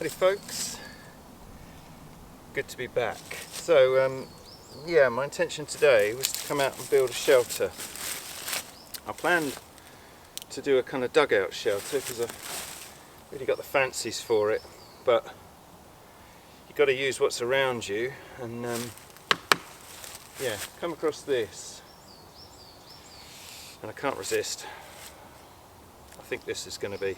Howdy folks, good to be back. So yeah, my intention today was to come out and build a shelter. I planned to do a kind of dugout shelter because I've really got the fancies for it, but you've got to use what's around you, and yeah, come across this and I can't resist. I think this is going to be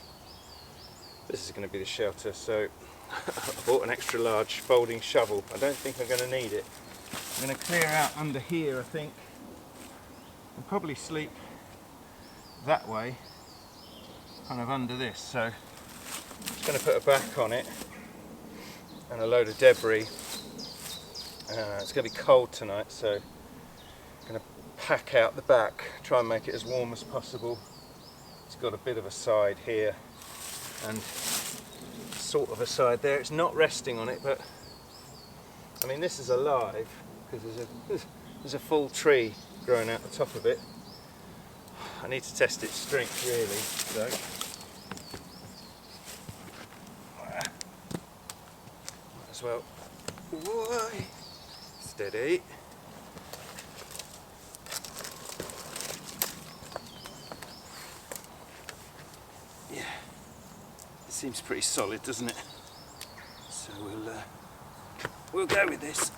the shelter. So I bought an extra large folding shovel. I don't think I'm going to need it. I'm going to clear out under here, I think, and probably sleep that way, kind of under this. So I'm just going to put a back on it and a load of debris. It's going to be cold tonight, so I'm going to pack out the back, try and make it as warm as possible. It's got a bit of a side here and sort of a side there. It's not resting on it, but I mean, this is alive because there's a full tree growing out the top of it. I need to test its strength really, so might as well. Whoa. Steady. Yeah, it seems pretty solid, doesn't it? So we'll go with this.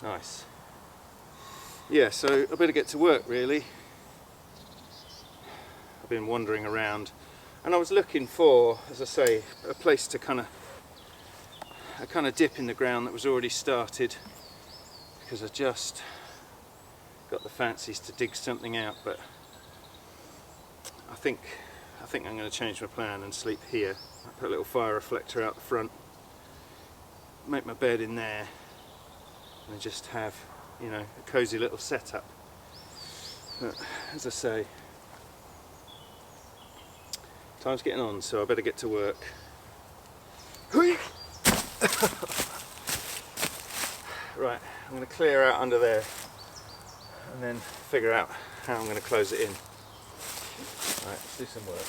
Nice. Yeah, so I better get to work really. I've been wandering around and I was looking for, as I say, a place to kind of dip in the ground that was already started, because I just got the fancies to dig something out. But I think I'm going to change my plan and sleep here. I put a little fire reflector out the front, make my bed in there, and just have, you know, a cosy little setup. But as I say, time's getting on, so I better get to work. Right, I'm going to clear out under there and then figure out how I'm going to close it in. Right, let's do some work.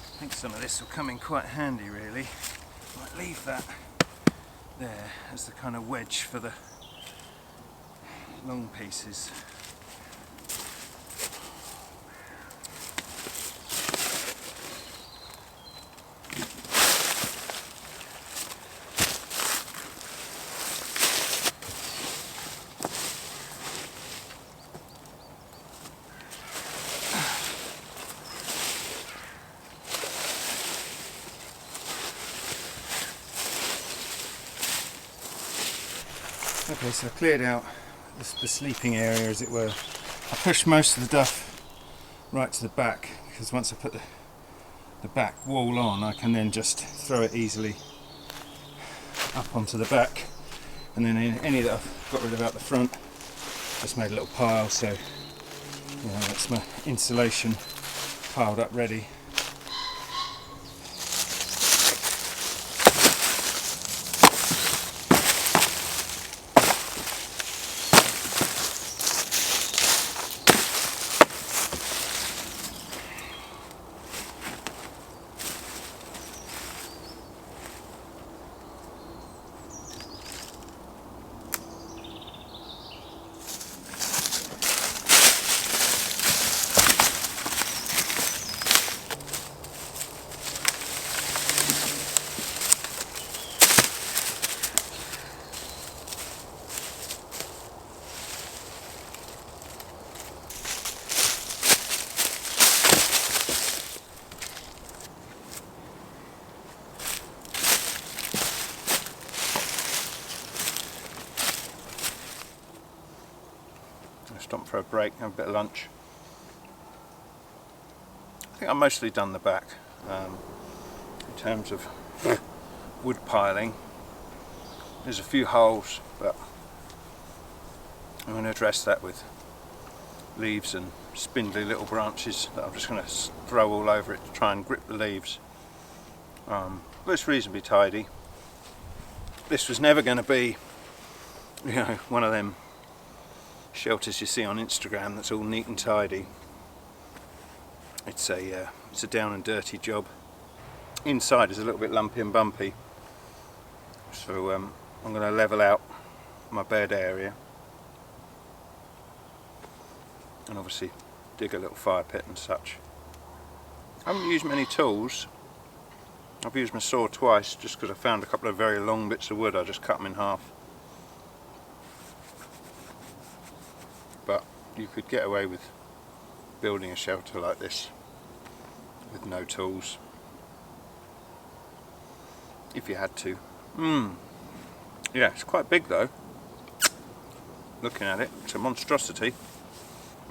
I think some of this will come in quite handy really. Might leave that there as the kind of wedge for the long pieces. Okay, so I cleared out the sleeping area, as it were. I pushed most of the duff right to the back, because once I put the back wall on, I can then just throw it easily up onto the back, and then any that I've got rid of out the front, just made a little pile, so you know, that's my insulation piled up ready. stop for a break, have a bit of lunch. I think I've mostly done the back in terms of wood piling. There's a few holes, but I'm going to address that with leaves and spindly little branches that I'm just going to throw all over it to try and grip the leaves. But it's reasonably tidy. This was never going to be, you know, one of them shelters you see on Instagram that's all neat and tidy. It's a down and dirty job. Inside is a little bit lumpy and bumpy, so I'm going to level out my bed area and obviously dig a little fire pit and such. I haven't used many tools. I've used my saw twice just because I found a couple of very long bits of wood. I just cut them in half. But you could get away with building a shelter like this with no tools if you had to. Yeah, it's quite big though. Looking at it, it's a monstrosity.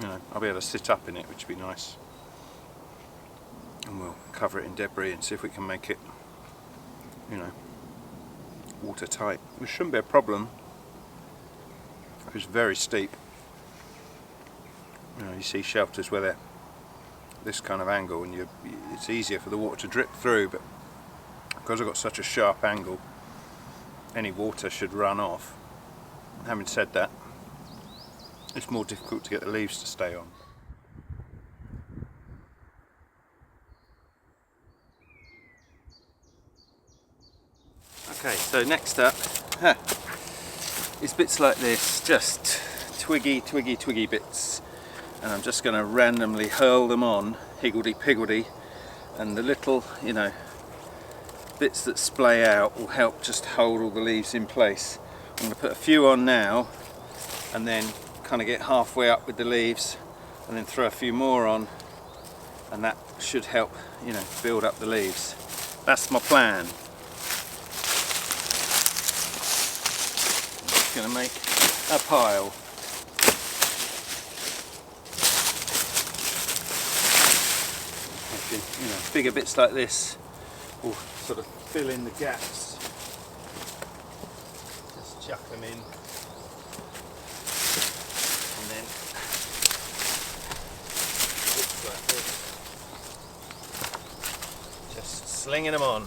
You know, I'll be able to sit up in it, which would be nice. And we'll cover it in debris and see if we can make it, you know, watertight. Which shouldn't be a problem. It's very steep. You know, you see shelters where they're this kind of angle and it's easier for the water to drip through, but because I've got such a sharp angle, any water should run off. Having said that, it's more difficult to get the leaves to stay on. Okay, so next up is bits like this, just twiggy bits, and I'm just going to randomly hurl them on, higgledy-piggledy, and the little, you know, bits that splay out will help just hold all the leaves in place. I'm going to put a few on now and then kind of get halfway up with the leaves and then throw a few more on, and that should help, you know, build up the leaves. That's my plan. I'm just going to make a pile. You know, bigger bits like this will sort of fill in the gaps. Just chuck them in, and then bits like this, just slinging them on.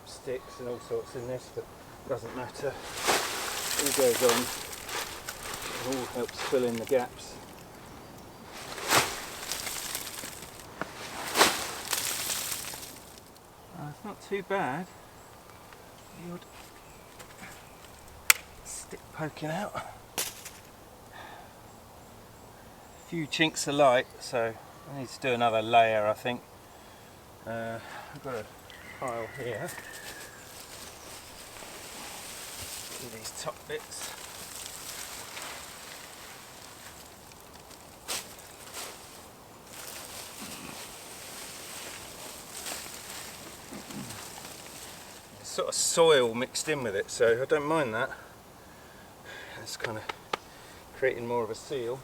Sticks and all sorts in this, but it doesn't matter. It all goes on. It all helps fill in the gaps. It's not too bad. The odd stick poking out. A few chinks of light, so I need to do another layer, I think. I've got a pile here. Do these top bits. There's sort of soil mixed in with it, so I don't mind that. It's kind of creating more of a seal.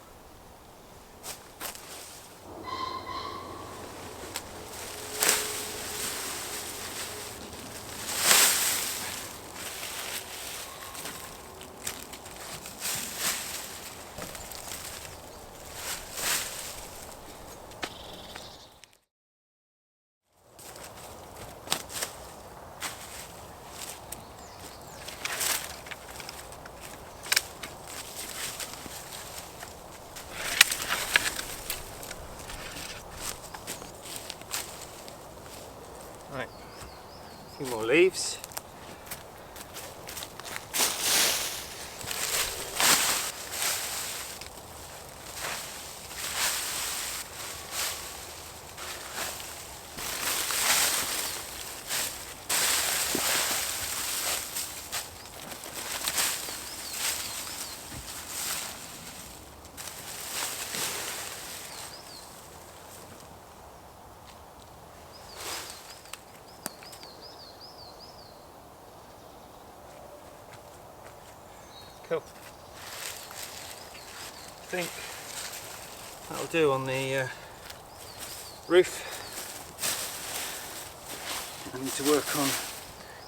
Right, a few more leaves. Cool. I think that'll do on the roof. I need to work on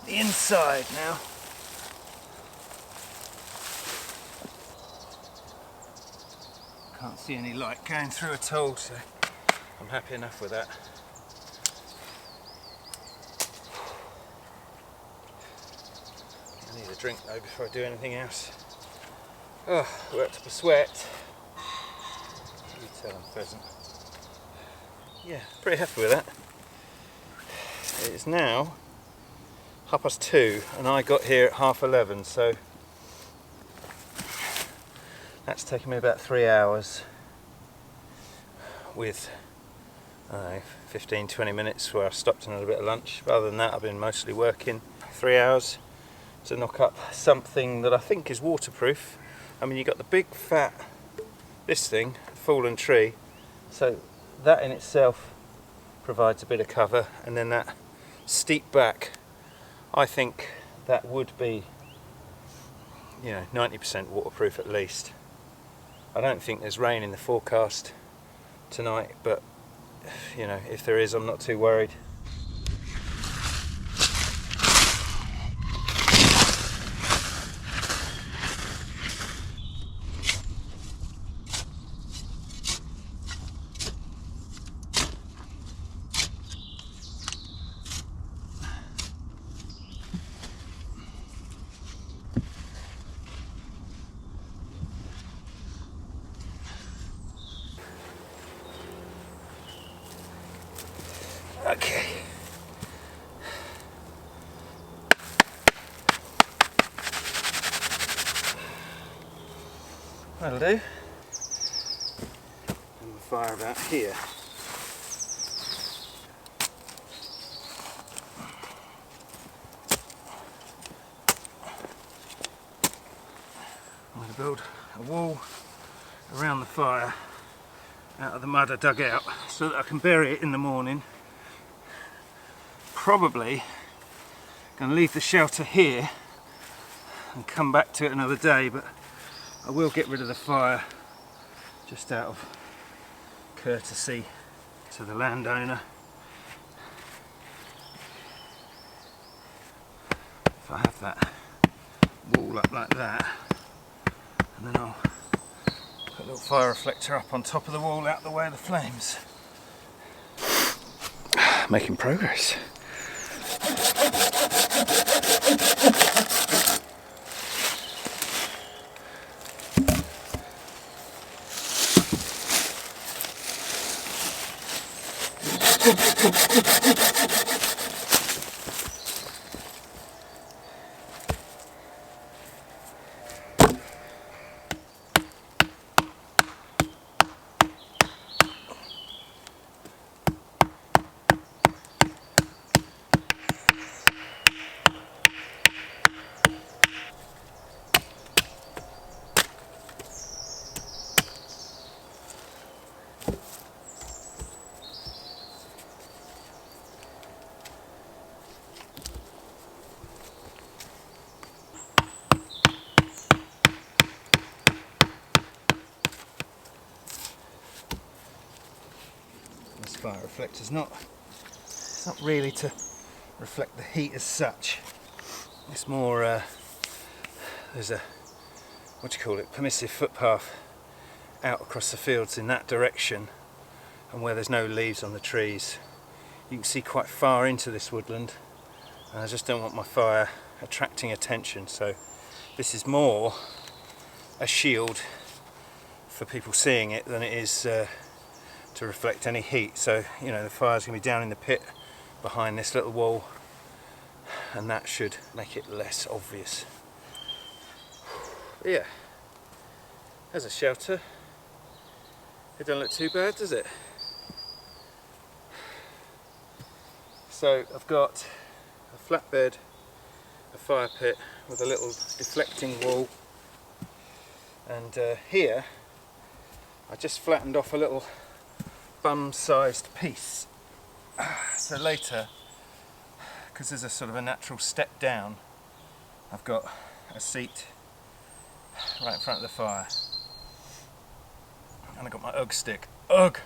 the inside now. Can't see any light going through at all, so I'm happy enough with that. I need a drink though before I do anything else. Oh, worked up a sweat. You tell I'm pheasant. Yeah, pretty happy with that. It's now 2:30 and I got here at 11:30, so that's taken me about 3 hours with 15-20 minutes where I stopped and had a bit of lunch. Other than that, I've been mostly working. 3 hours to knock up something that I think is waterproof. I mean, you've got the big fat, this thing, fallen tree, so that in itself provides a bit of cover, and then that steep back, I think that would be, 90% waterproof at least. I don't think there's rain in the forecast tonight, but if there is, I'm not too worried. Okay. That'll do. And the fire about here. I'm going to build a wall around the fire out of the mud I dug out so that I can bury it in the morning. Probably going to leave the shelter here and come back to it another day, but I will get rid of the fire just out of courtesy to the landowner. If I have that wall up like that, and then I'll put a little fire reflector up on top of the wall out the way of the flames. Making progress. fire reflector. It's not really to reflect the heat as such. It's more there's a, what do you call it, permissive footpath out across the fields in that direction, and where there's no leaves on the trees you can see quite far into this woodland, and I just don't want my fire attracting attention, so this is more a shield for people seeing it than it is to reflect any heat. So you know, the fire's going to be down in the pit behind this little wall, and that should make it less obvious. But yeah, there's a shelter. It doesn't look too bad, does it? So I've got a flatbed, a fire pit with a little deflecting wall, and here I just flattened off a little bum-sized piece. So later, because there's a sort of a natural step down, I've got a seat right in front of the fire, and I've got my UGG stick. UGG!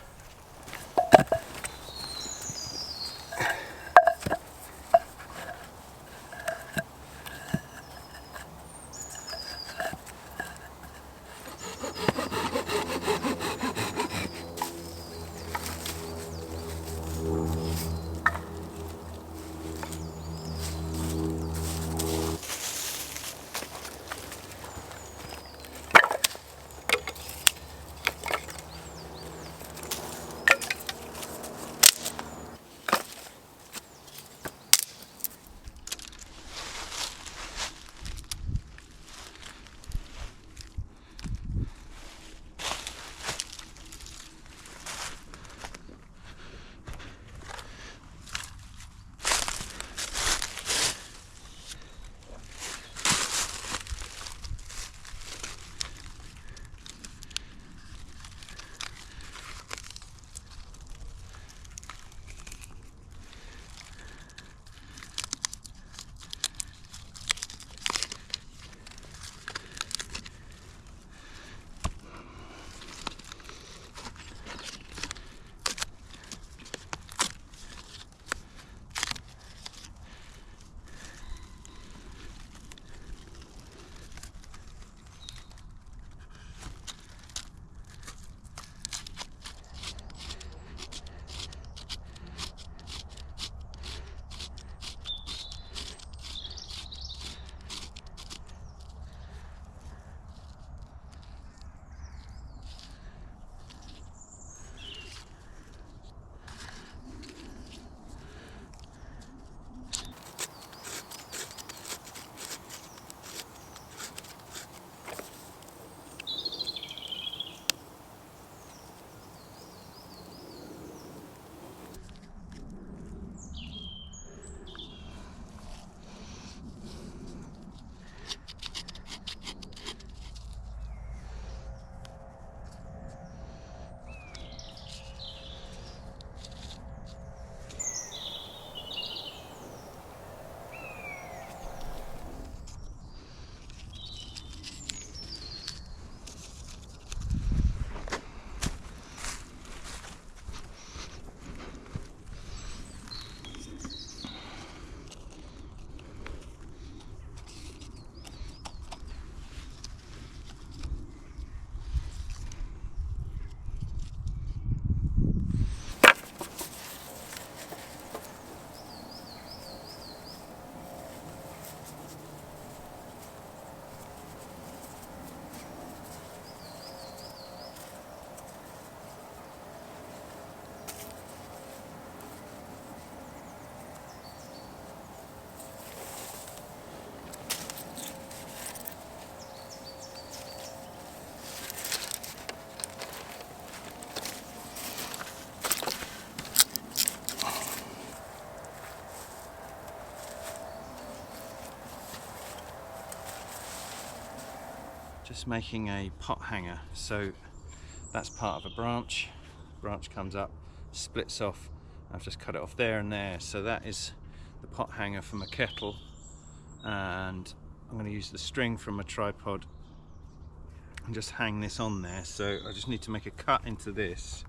Just making a pot hanger, so that's part of a branch. Branch comes up, splits off. I've just cut it off there and there, so that is the pot hanger from a kettle, and I'm going to use the string from a tripod and just hang this on there. So I just need to make a cut into this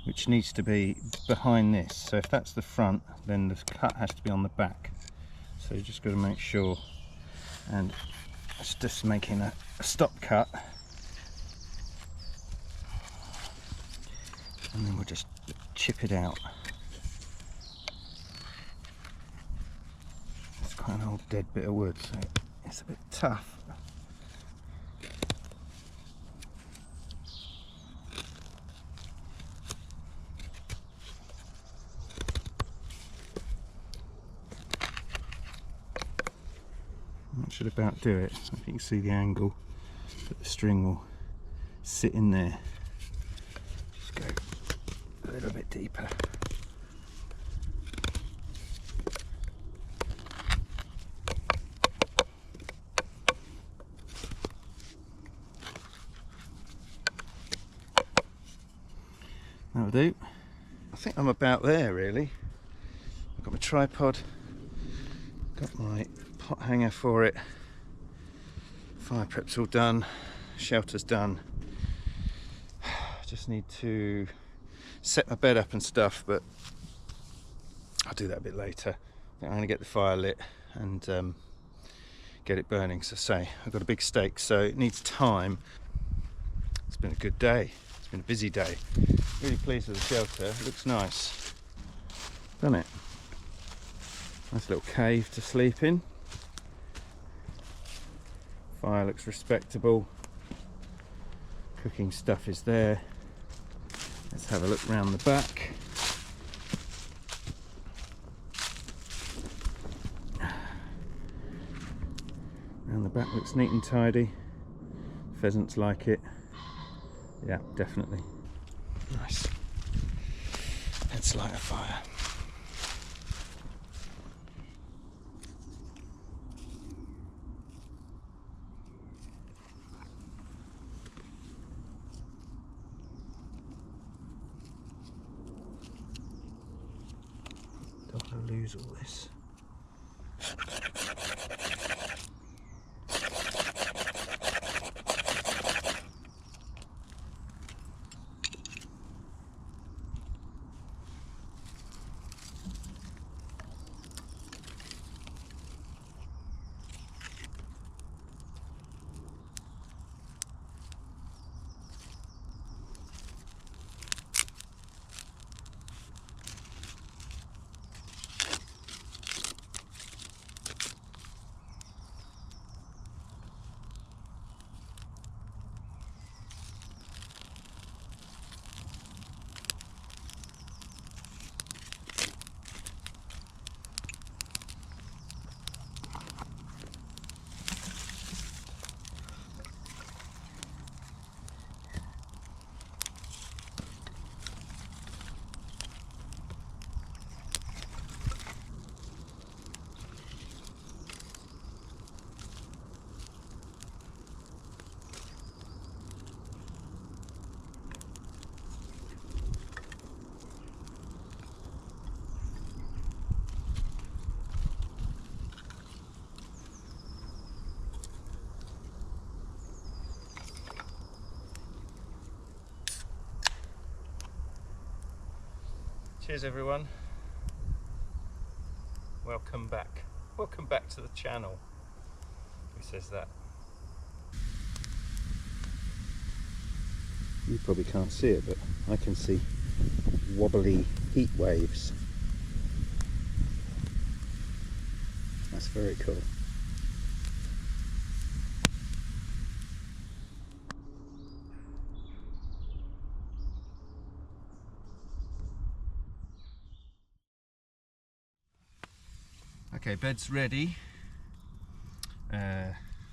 which needs to be behind this. So if that's the front, then the cut has to be on the back. So you just got to make sure, and it's just making a stop cut, and then we'll just chip it out. It's quite an old dead bit of wood, so it's a bit tough. That should about do it. If you can see the angle that the string will sit in there. Just go a little bit deeper. That'll do. I think I'm about there really. I've got my tripod, got my pot hanger for it, fire prep's all done, shelter's done. Just need to set my bed up and stuff, but I'll do that a bit later. I think I'm going to get the fire lit and get it burning. So say I've got a big steak, so it needs time. It's been a good day, it's been a busy day. Really pleased with the shelter, it looks nice, doesn't it? Nice little cave to sleep in. Fire looks respectable. Cooking stuff is there. Let's have a look round the back. Round the back looks neat and tidy. Pheasants like it. Yeah, definitely. Nice. Let's light a fire. Don't want to lose all this. Cheers everyone. Welcome back. Welcome back to the channel. Who says that? You probably can't see it, but I can see wobbly heat waves. That's very cool. Okay, bed's ready.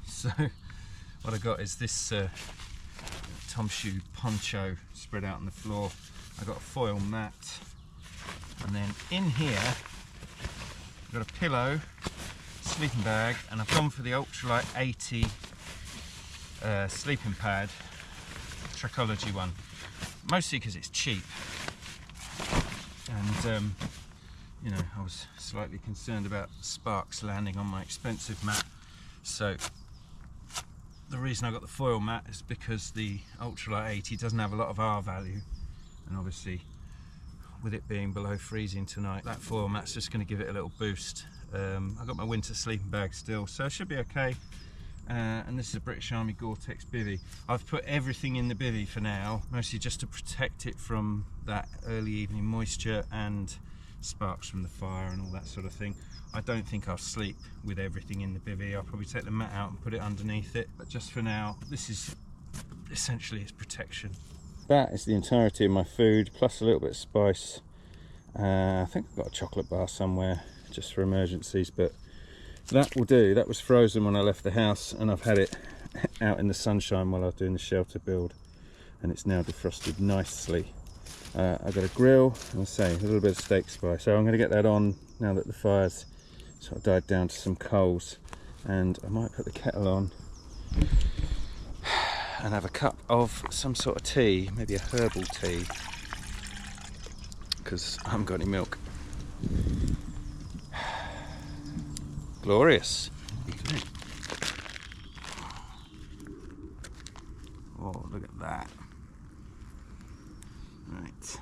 So what I got is this Tom shoe poncho spread out on the floor. I got a foil mat, and then in here I've got a pillow, sleeping bag, and I've gone for the ultralight 80 sleeping pad, Trachology one, mostly because it's cheap, and you know, I was slightly concerned about sparks landing on my expensive mat, so the reason I got the foil mat is because the ultralight 80 doesn't have a lot of R value, and obviously with it being below freezing tonight. That floor mat's just going to give it a little boost. I've got my winter sleeping bag still, so it should be okay. And this is a British Army Gore-Tex bivvy. I've put everything in the bivvy for now, mostly just to protect it from that early evening moisture and sparks from the fire and all that sort of thing. I don't think I'll sleep with everything in the bivvy. I'll probably take the mat out and put it underneath it, but just for now, this is essentially its protection. That is the entirety of my food, plus a little bit of spice. I think I've got a chocolate bar somewhere, just for emergencies, but that will do. That was frozen when I left the house, and I've had it out in the sunshine while I was doing the shelter build, and it's now defrosted nicely. I've got a grill, and I say a little bit of steak spice, so I'm going to get that on now that the fire's sort of died down to some coals, and I might put the kettle on and have a cup of some sort of tea, maybe a herbal tea, because I haven't got any milk. Glorious. Okay. Oh, look at that. Right,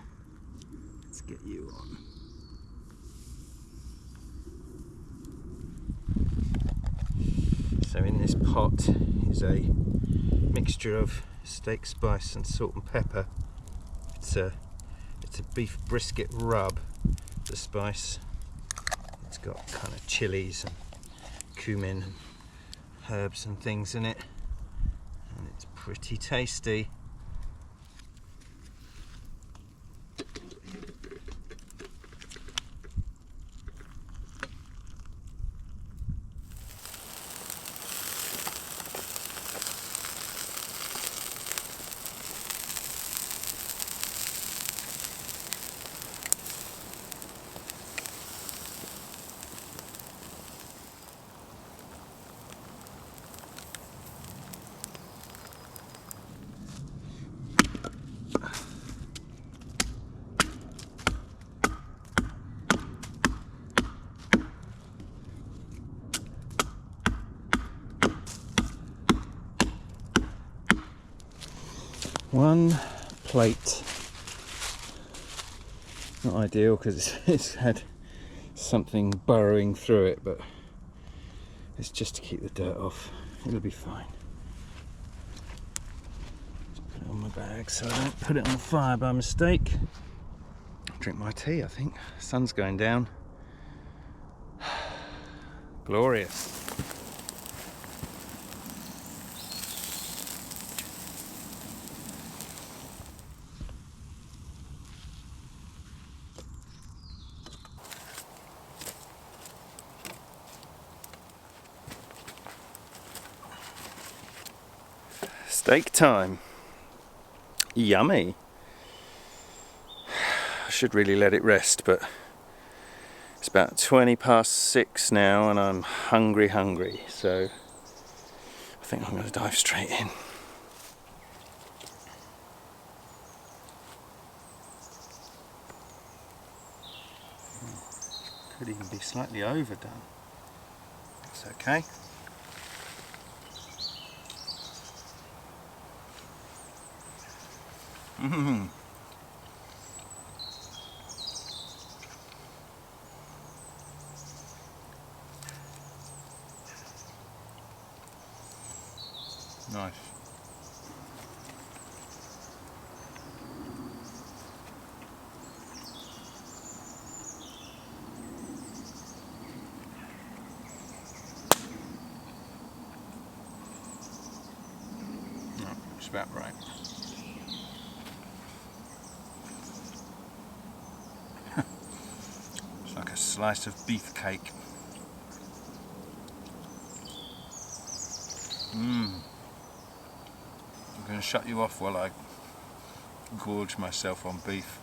let's get you on. So in this pot is a mixture of steak spice and salt and pepper. It's a beef brisket rub, the spice. It's got kind of chilies and cumin and herbs and things in it, and it's pretty tasty. One plate, not ideal because it's had something burrowing through it, but it's just to keep the dirt off. It'll be fine. Just put it on my bag so I don't put it on the fire by mistake. Drink my tea, I think. Sun's going down. Glorious. Steak time. Yummy. I should really let it rest, but it's about 6:20 now and I'm hungry, so I think I'm going to dive straight in. Could even be slightly overdone. It's okay. Mm-hmm. Nice. No, it's about right. It's like a slice of beef cake. I'm going to shut you off while I gorge myself on beef.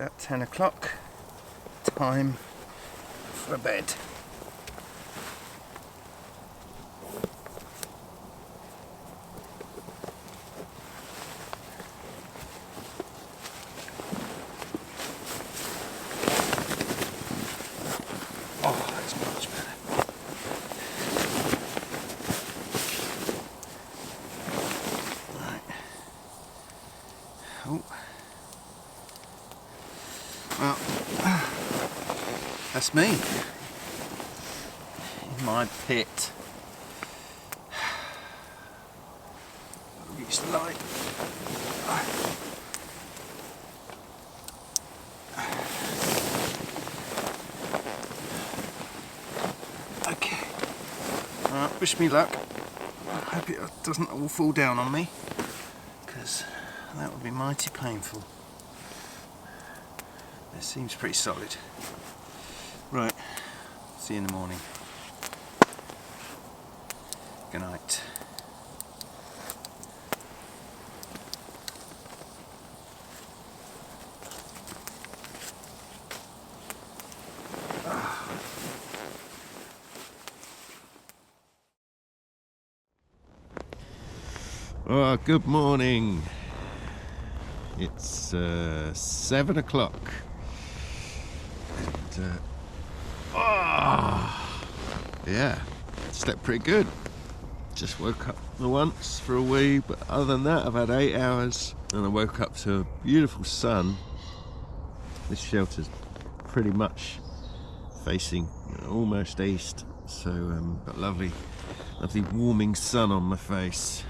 about 10 o'clock. Time for bed. Oh, that's much better. Right. Oh. Well, that's me in my pit. Use the light. Okay. Right, wish me luck. I hope it doesn't all fall down on me, because that would be mighty painful. It seems pretty solid. Right, see you in the morning. Good night. Oh, good morning. It's 7 o'clock. And, yeah, slept pretty good. Just woke up once for a wee, but other than that, I've had 8 hours, and I woke up to a beautiful sun. This shelter's pretty much facing almost east, so got lovely warming sun on my face,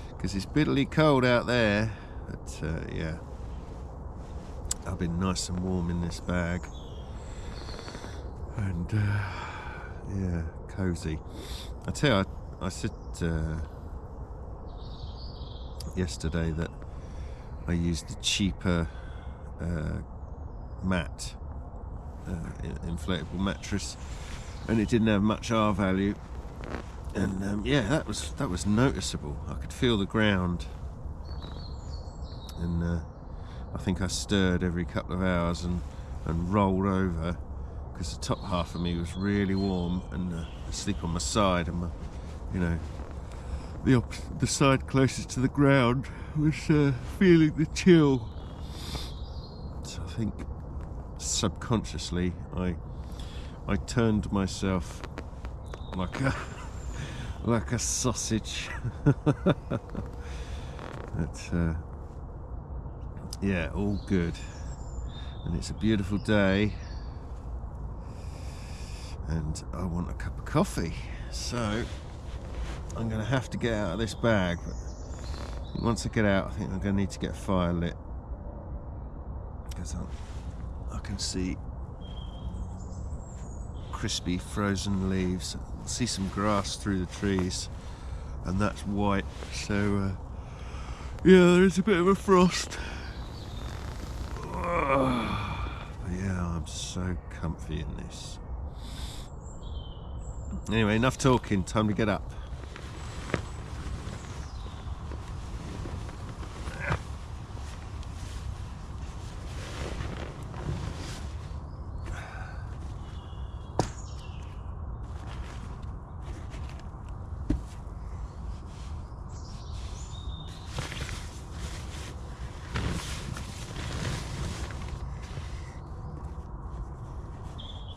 because it's bitterly cold out there. But yeah, I've been nice and warm in this bag, and yeah, cozy. I tell you, I said yesterday that I used the cheaper mat, inflatable mattress, and it didn't have much R value. And yeah, that was noticeable. I could feel the ground, and I think I stirred every couple of hours and rolled over, because the top half of me was really warm, and asleep on my side, and my, you know, the side closest to the ground was feeling the chill. So I think subconsciously I turned myself like a sausage. But yeah, all good, and it's a beautiful day, and I want a cup of coffee, so I'm going to have to get out of this bag. But once I get out, I think I'm going to need to get a fire lit, because I can see crispy frozen leaves, see some grass through the trees, and that's white, so yeah, there is a bit of a frost. But yeah, I'm so comfy in this. Anyway, enough talking, time to get up.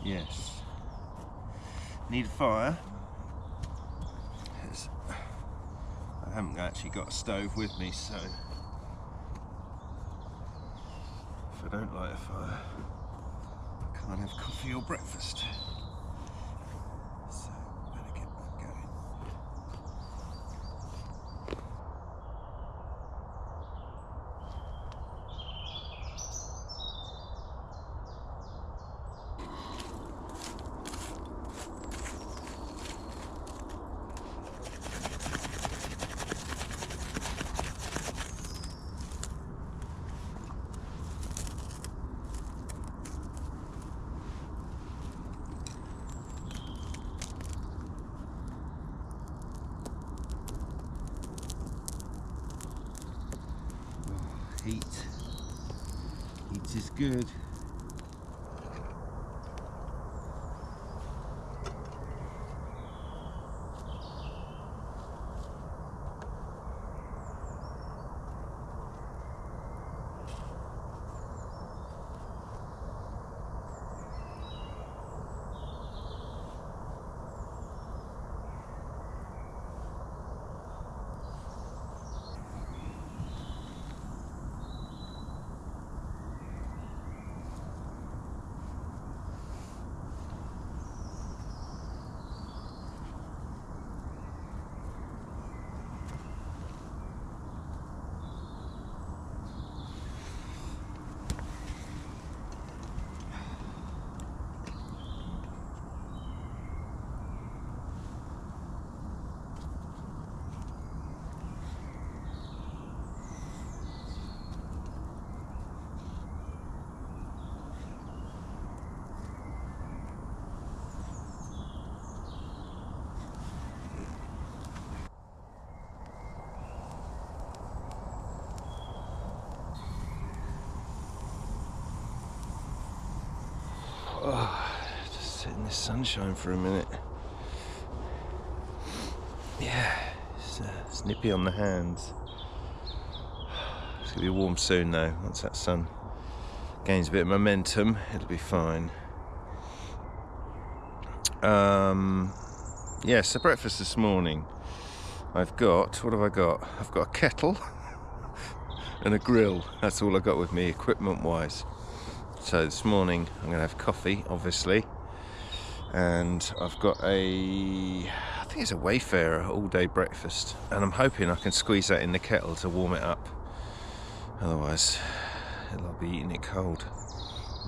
Yes. Need a fire. I haven't actually got a stove with me, so if I don't light a fire, I can't have coffee or breakfast. So better get that going. This is good. Oh, just sit in the sunshine for a minute. Yeah, it's nippy on the hands. It's going to be warm soon though. Once that sun gains a bit of momentum, it'll be fine. Yeah, so breakfast this morning. What have I got? I've got a kettle and a grill. That's all I got with me equipment wise. So this morning I'm going to have coffee, obviously, and I've got I think it's a Wayfarer all-day breakfast, and I'm hoping I can squeeze that in the kettle to warm it up. Otherwise, I'll be eating it cold.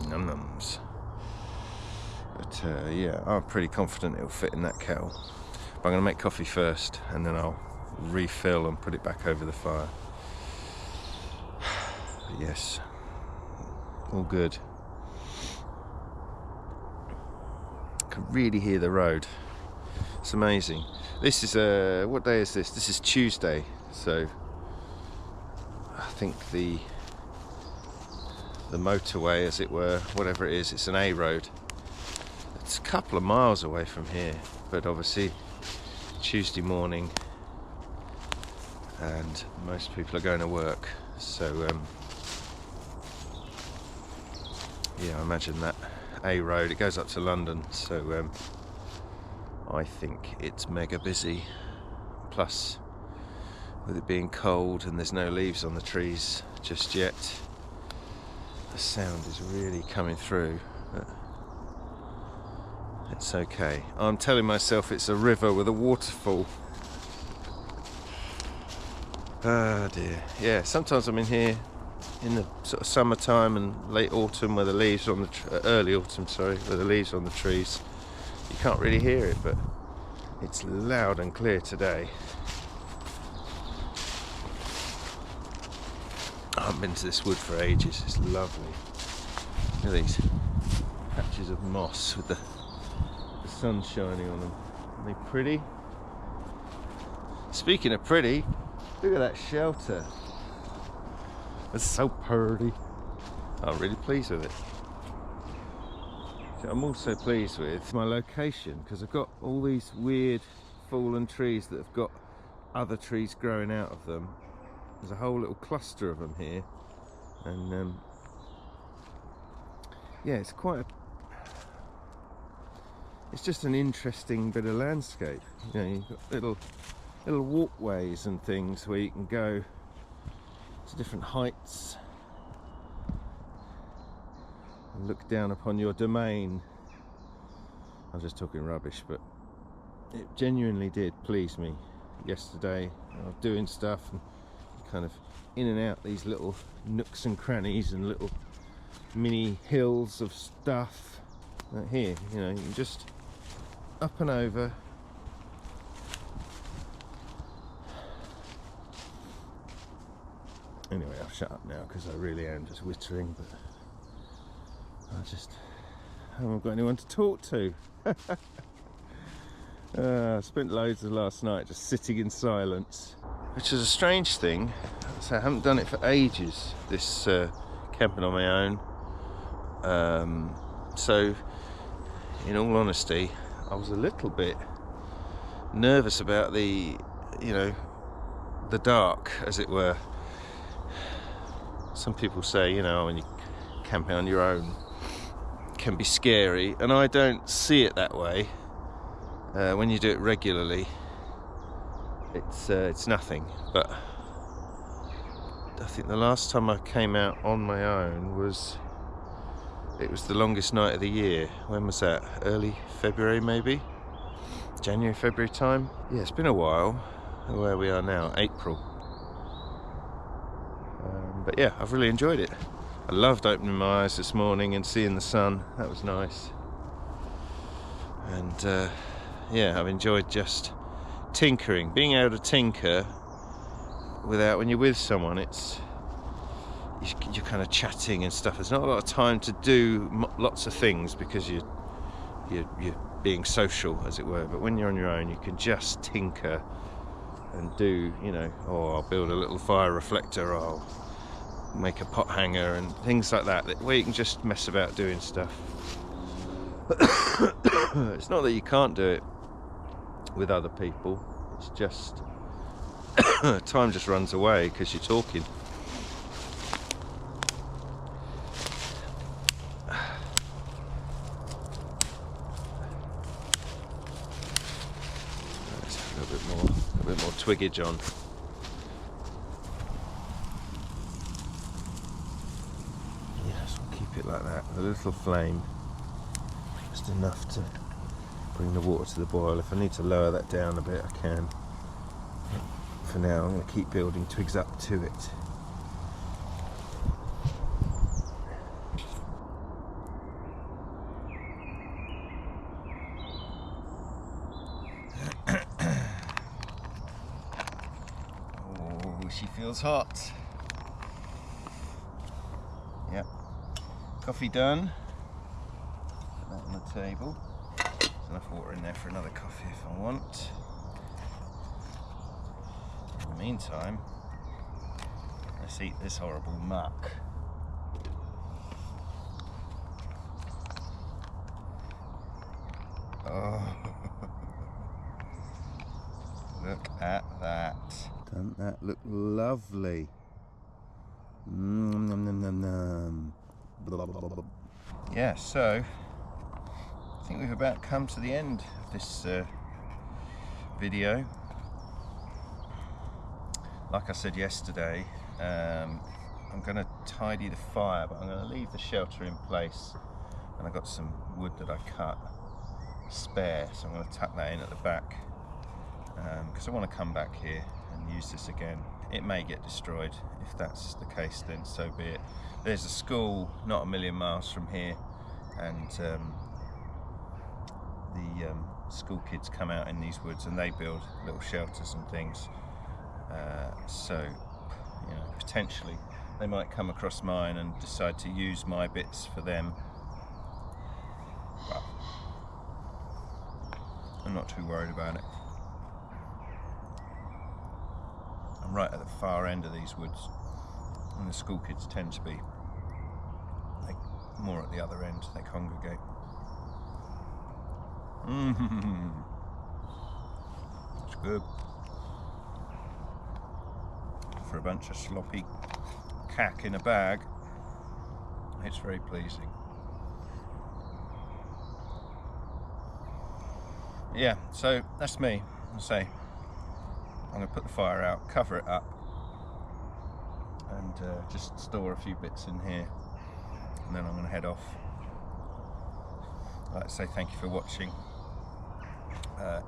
Num nums. But yeah, I'm pretty confident it'll fit in that kettle. But I'm going to make coffee first, and then I'll refill and put it back over the fire. But yes, all good. I can really hear the road. It's amazing. This is what day is this? This is Tuesday, so I think the motorway, as it were, whatever it is, it's an A road. It's a couple of miles away from here, but obviously Tuesday morning and most people are going to work, so yeah, I imagine that A road, it goes up to London, so I think it's mega busy. Plus, with it being cold and there's no leaves on the trees just yet, the sound is really coming through. But it's okay. I'm telling myself it's a river with a waterfall. Oh dear. Yeah, sometimes I'm in here in the sort of summertime and late autumn where the leaves on the early autumn, sorry, where the leaves on the trees. You can't really hear it, but it's loud and clear today. I haven't been to this wood for ages. It's lovely. Look at these patches of moss with the sun shining on them. Aren't they pretty? Speaking of pretty, look at that shelter. It's so pretty. I'm really pleased with it. I'm also pleased with my location because I've got all these weird fallen trees that have got other trees growing out of them. There's a whole little cluster of them here, and yeah, it's quite it's just an interesting bit of landscape. You know, you've got little walkways and things where you can go to different heights and look down upon your domain. I'm just talking rubbish, but it genuinely did please me yesterday. I was doing stuff and kind of in and out these little nooks and crannies and little mini hills of stuff. Like here, you know, you can just up and over. Anyway, I'll shut up now because I really am just wittering, but I haven't got anyone to talk to. I spent loads of last night just sitting in silence, which is a strange thing. So I haven't done it for ages, this camping on my own. So in all honesty, I was a little bit nervous about the dark, as it were. Some people say, when you camping on your own can be scary, and I don't see it that way. When you do it regularly, it's nothing. But I think the last time I came out on my own was the longest night of the year. When was that? Early February, maybe? January, February time? Yeah, it's been a while. Where we are now, April. But yeah, I've really enjoyed it. I loved opening my eyes this morning and seeing the sun. That was nice. And yeah, I've enjoyed just tinkering. Being able to tinker when you're with someone, you're kind of chatting and stuff. There's not a lot of time to do lots of things because you're being social, as it were. But when you're on your own, you can just tinker and do, I'll build a little fire reflector, or I'll make a pot hanger and things like that, where you can just mess about doing stuff. It's not that you can't do it with other people, it's just time just runs away because you're talking. A bit more twiggage on. Yes, we'll keep it like that, with a little flame, just enough to bring the water to the boil. If I need to lower that down a bit, I can. For now, I'm going to keep building twigs up to it. She feels hot. Yep. Coffee done. Put that on the table. There's enough water in there for another coffee if I want. In the meantime, let's eat this horrible muck. Oh. Look at that. Doesn't that look lovely? Nom, nom, nom, nom, nom. Blah, blah, blah, blah. Yeah, so I think we've about come to the end of this video. Like I said yesterday, I'm going to tidy the fire, but I'm going to leave the shelter in place. And I've got some wood that I cut spare, so I'm going to tuck that in at the back, because I want to come back here and use this again. It may get destroyed. If that's the case, then so be it. There's a school not a million miles from here, and the school kids come out in these woods and they build little shelters and things. So, potentially they might come across mine and decide to use my bits for them. But I'm not too worried about it. I'm right at the far end of these woods, and the school kids tend to be more at the other end. They congregate. It's good. For a bunch of sloppy cack in a bag, it's very pleasing. Yeah, so that's me. I'll say I'm going to put the fire out, cover it up, and just store a few bits in here, and then I'm going to head off. I'd like to say thank you for watching.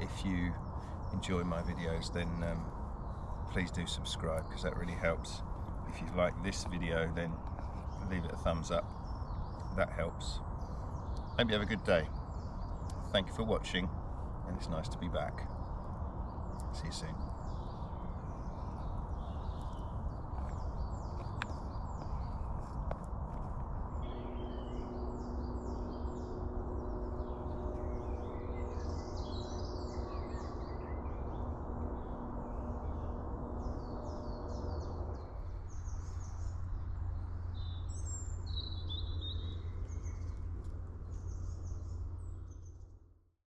If you enjoy my videos, then please do subscribe, because that really helps. If you like this video, then leave it a thumbs up. That helps. Hope you have a good day. Thank you for watching, and it's nice to be back. See you soon.